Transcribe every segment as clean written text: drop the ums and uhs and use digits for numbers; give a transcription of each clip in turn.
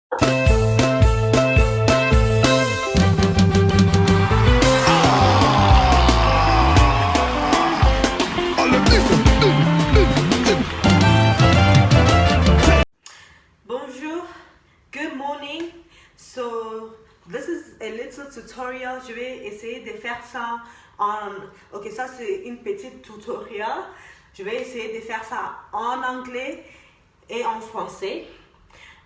Bonjour, good morning. So this is a little tutorial. Je vais essayer de faire ça en... Ok, ça c'est une petite tutoriel. Je vais essayer de faire ça en anglais et en français.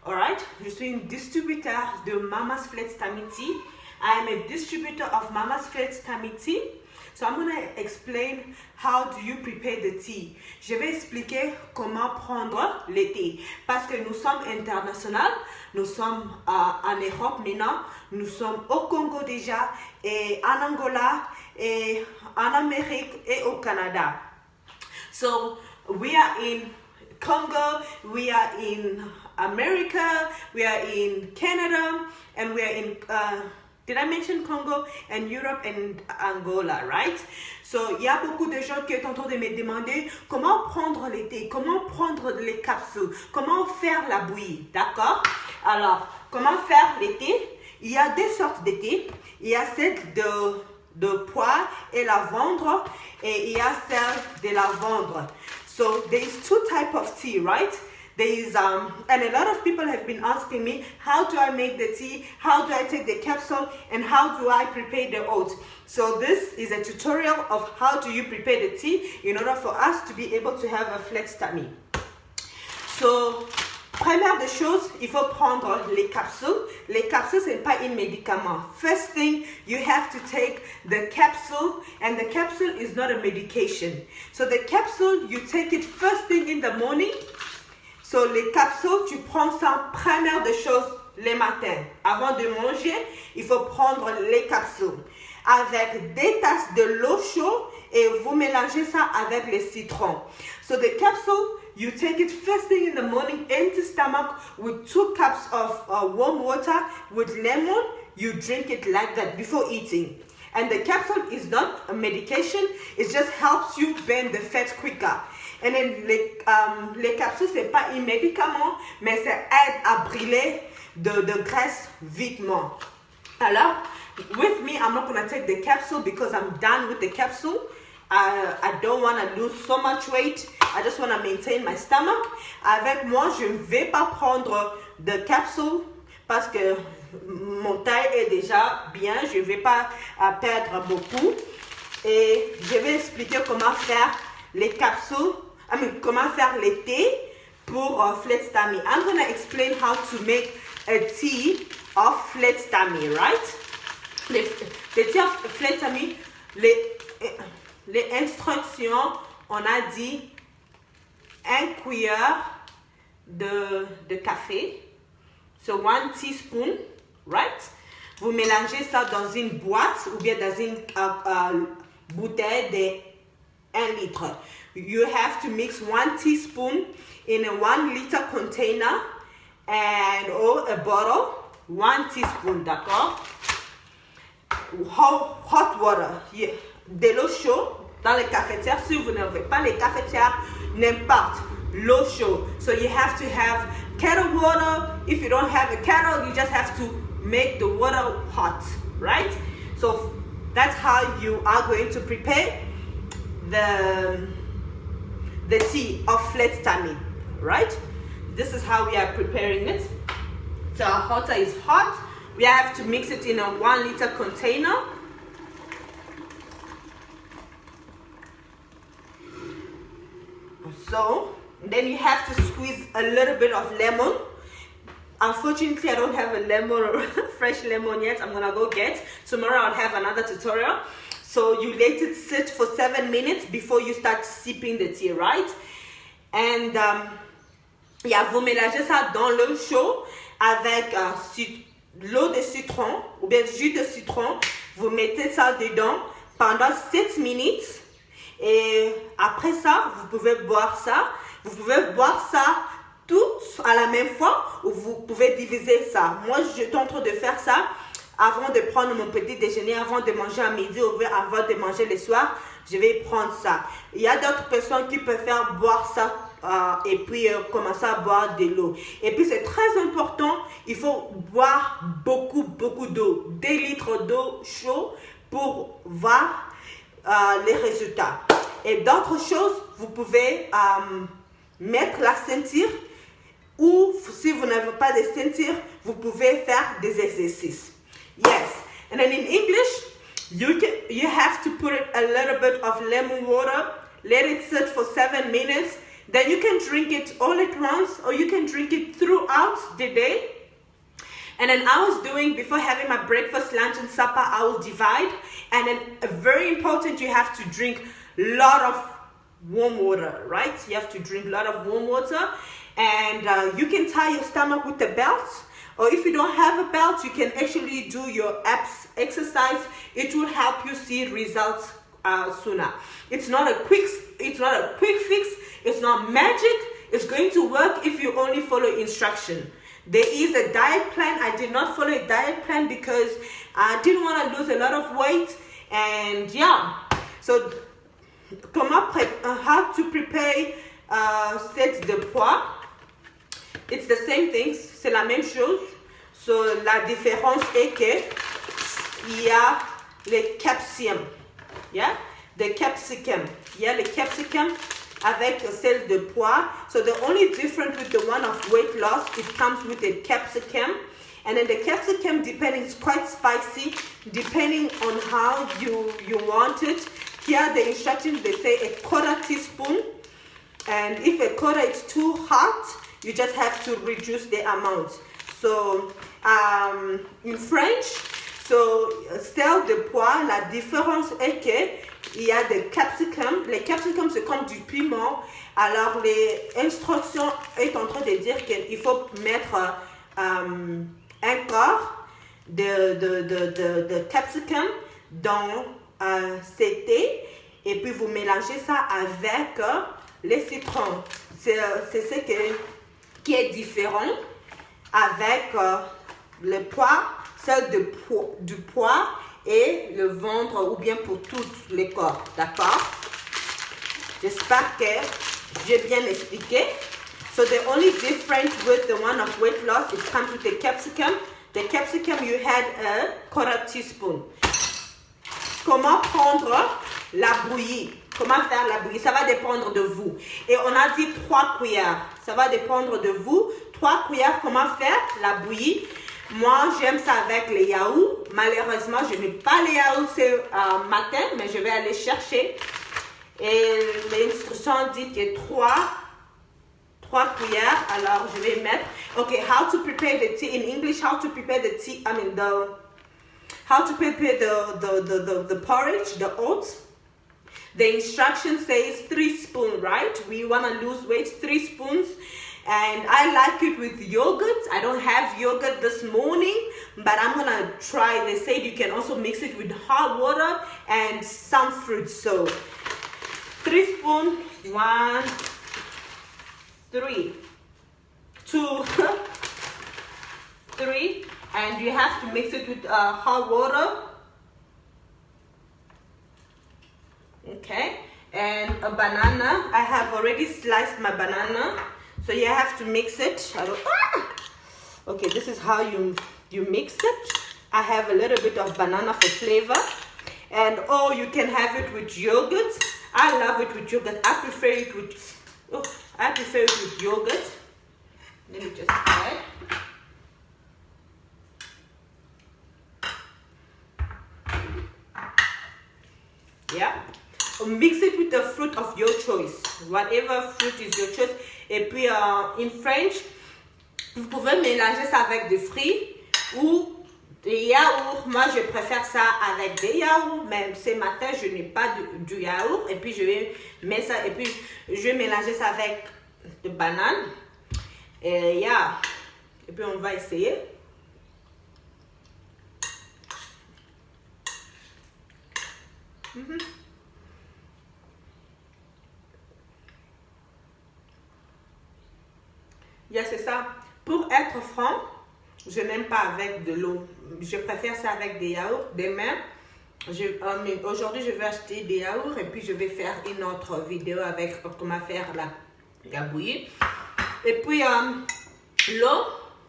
Alright, je suis une distributeur de Mama's Flakes Tummy Tea. I am a distributor of Mama's Flakes Tummy Tea. So I'm going to explain how do you prepare the tea. Je vais expliquer comment prendre le thé. Parce que nous sommes internationaux, nous sommes en Europe maintenant, nous sommes au Congo déjà, et en Angola, et en Amérique et au Canada. So we are in Congo, we are in America, we are in Canada, and we are in... did I mention Congo and Europe and Angola, right? So, il y a beaucoup de gens qui sont en train de me demander comment prendre le thé, comment prendre les capsules, comment faire la bouillie, d'accord? Alors, comment faire le thé? Il y a deux sortes de thé. Il y a celle de pois et lavande, et il y a celle de lavande. So, there is two types of tea, right? There is, and a lot of people have been asking me, how do I make the tea? How do I take the capsule? And how do I prepare the oats? So this is a tutorial of how do you prepare the tea in order for us to be able to have a flex tummy. So, première des choses, il faut prendre les capsules. Les capsules, ce n'est pas un médicament. First thing, you have to take the capsule, and the capsule is not a medication. So the capsule, you take it first thing in the morning. So, les capsules, tu prends ça première des choses le matin. Avant de manger, il faut prendre les capsules avec des tasses de l'eau chaude et vous mélangez ça avec le citron. So, the capsule, you take it first thing in the morning, empty stomach with 2 cups of warm water with lemon. You drink it like that before eating. And the capsule is not a medication. It just helps you burn the fat quicker. And then les capsules, ce n'est pas un médicament, mais ça aide à brûler de graisse vitement. Alors, with me, I'm not going to take the capsule because I'm done with the capsule. I don't want to lose so much weight. I just want to maintain my stomach. Avec moi, je ne vais pas prendre de capsule parce que mon taille est déjà bien. Je ne vais pas perdre beaucoup. Et je vais expliquer comment faire les capsules. Comment faire le thé pour flex tummy. I'm going to explain how to make a tea of flex tummy, right? Le tea of flex tummy, les instructions, on a dit 1 cuillère de café, so 1 teaspoon, right? Vous mélangez ça dans une boîte ou bien dans une bouteille de 1 litre. You have to mix 1 teaspoon in a 1 liter container or a bottle. 1 teaspoon, d'accord? Hot water, yeah. De l'eau chaude dans les cafetières. Si vous n'avez pas les cafetières, n'importe, l'eau chaude. So you have to have kettle water. If you don't have a kettle, you just have to make the water hot, right? So that's how you are going to prepare the tea of flex tummy, right? This is how we are preparing it. So our water is hot. We have to mix it in a 1 liter container. So then you have to squeeze a little bit of lemon. Unfortunately, I don't have a lemon or fresh lemon yet. I'm gonna go get. Tomorrow I'll have another tutorial. So you let it sit for 7 minutes before you start sipping the tea, right? And vous mélangez ça dans l'eau chaude avec l'eau de citron ou bien jus de citron. Vous mettez ça dedans pendant 7 minutes. Et après ça, vous pouvez boire ça. Vous pouvez boire ça tout à la même fois ou vous pouvez diviser ça. Moi, je suis en train de faire ça avant de prendre mon petit déjeuner, avant de manger à midi ou avant de manger le soir. Je vais prendre ça. Il y a d'autres personnes qui préfèrent boire ça et puis commencer à boire de l'eau. Et puis c'est très important, il faut boire beaucoup d'eau, 2 litres d'eau chaude pour voir les résultats. Et d'autres choses, vous pouvez mettre la ceinture ou si vous n'avez pas de ceinture, vous pouvez faire des exercices. Yes, and then in English, you have to put a little bit of lemon water, let it sit for 7 minutes. Then you can drink it all at once or you can drink it throughout the day. And then I was doing, before having my breakfast, lunch and supper, I will divide. And then very important, you have to drink a lot of warm water, right? You have to drink a lot of warm water. And you can tie your stomach with a belt. Or if you don't have a belt, you can actually do your abs exercise. It will help you see results sooner. It's not a quick fix. It's not magic. It's going to work if you only follow instruction. There is a diet plan. I did not follow a diet plan because I didn't want to lose a lot of weight. And yeah, so how to prepare set de poids. It's the same thing. C'est la même chose. So la différence est que il y a le capsicum. Yeah, the capsicum. Il y a le capsicum avec celle de pois. So the only difference with the one of weight loss, it comes with a capsicum. And then the capsicum, depending, it's quite spicy, depending on how you want it. Here the instructions, they say a 1/4 teaspoon. And if a 1/4 is too hot, you just have to reduce the amount. So in French, so sel de pois, la différence est que il y a des capsicums. Les capsicums, c'est comme du piment. Alors, les instructions est en train de dire qu'il faut mettre un quart de capsicum dans cet thé. Et puis, vous mélangez ça avec les citrons. C'est ce qui est différent avec le pois, celle du pois et le ventre ou bien pour tous les corps, d'accord? J'espère que j'ai bien expliqué. So the only difference with the one of weight loss, it comes with the capsicum. The capsicum, you had a 1/4 teaspoon. Comment prendre la bouillie? Comment faire la bouillie? Ça va dépendre de vous. Et on a dit 3 cuillères. Ça va dépendre de vous. 3 cuillères, comment faire la bouillie? Moi, j'aime ça avec les yaourts. Malheureusement, je n'ai pas les yaourts ce matin, mais je vais aller chercher. Et l'instruction dit que 3 cuillères. Alors, je vais mettre. Okay, how to prepare the tea in English? How to prepare the tea? How to prepare the porridge, the oats. The instruction says 3 spoons, right? We want to lose weight, 3 spoons. And I like it with yogurt. I don't have yogurt this morning, but I'm going to try. They said you can also mix it with hot water and some fruit. So 3 spoons, 1, 3, 2, 3. And you have to mix it with hot water. Okay. And a banana. I have already sliced my banana. So you have to mix it. Okay, this is how you mix it. I have a little bit of banana for flavor. And you can have it with yogurt. I love it with yogurt. I prefer it with yogurt. Let me just add. Yeah. Mix it with the fruit of your choice. Whatever fruit is your choice. Et puis, in French, vous pouvez mélanger ça avec des fruits ou des yaourts. Moi, je préfère ça avec des yaourts. Même ce matin, je n'ai pas du yaourt. Et puis, je vais mettre ça. Et puis, je vais mélanger ça avec des bananes. Et puis, on va essayer. C'est ça. Pour être franc, je n'aime pas avec de l'eau. Je préfère ça avec des yaourts. Demain, aujourd'hui, je vais acheter des yaourts et puis je vais faire une autre vidéo avec comment faire Il a bouilli. Et puis, l'eau,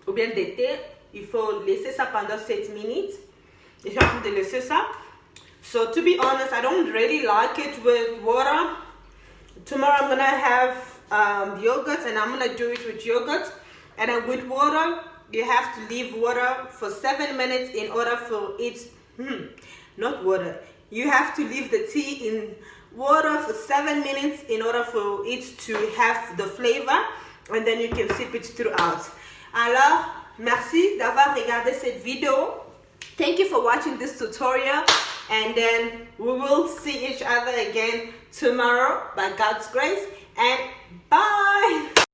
ou bien des thé, il faut laisser ça pendant 7 minutes. Et j'ai envie de laisser ça. So, to be honest, I don't really like it with water. Tomorrow I'm gonna have yogurt, and I'm gonna do it with yogurt. And then with water, you have to leave water for 7 minutes in order for it, not water. You have to leave the tea in water for 7 minutes in order for it to have the flavor, and then you can sip it throughout. Alors, merci d'avoir regardé cette vidéo. Thank you for watching this tutorial, and then we will see each other again tomorrow by God's grace, and bye.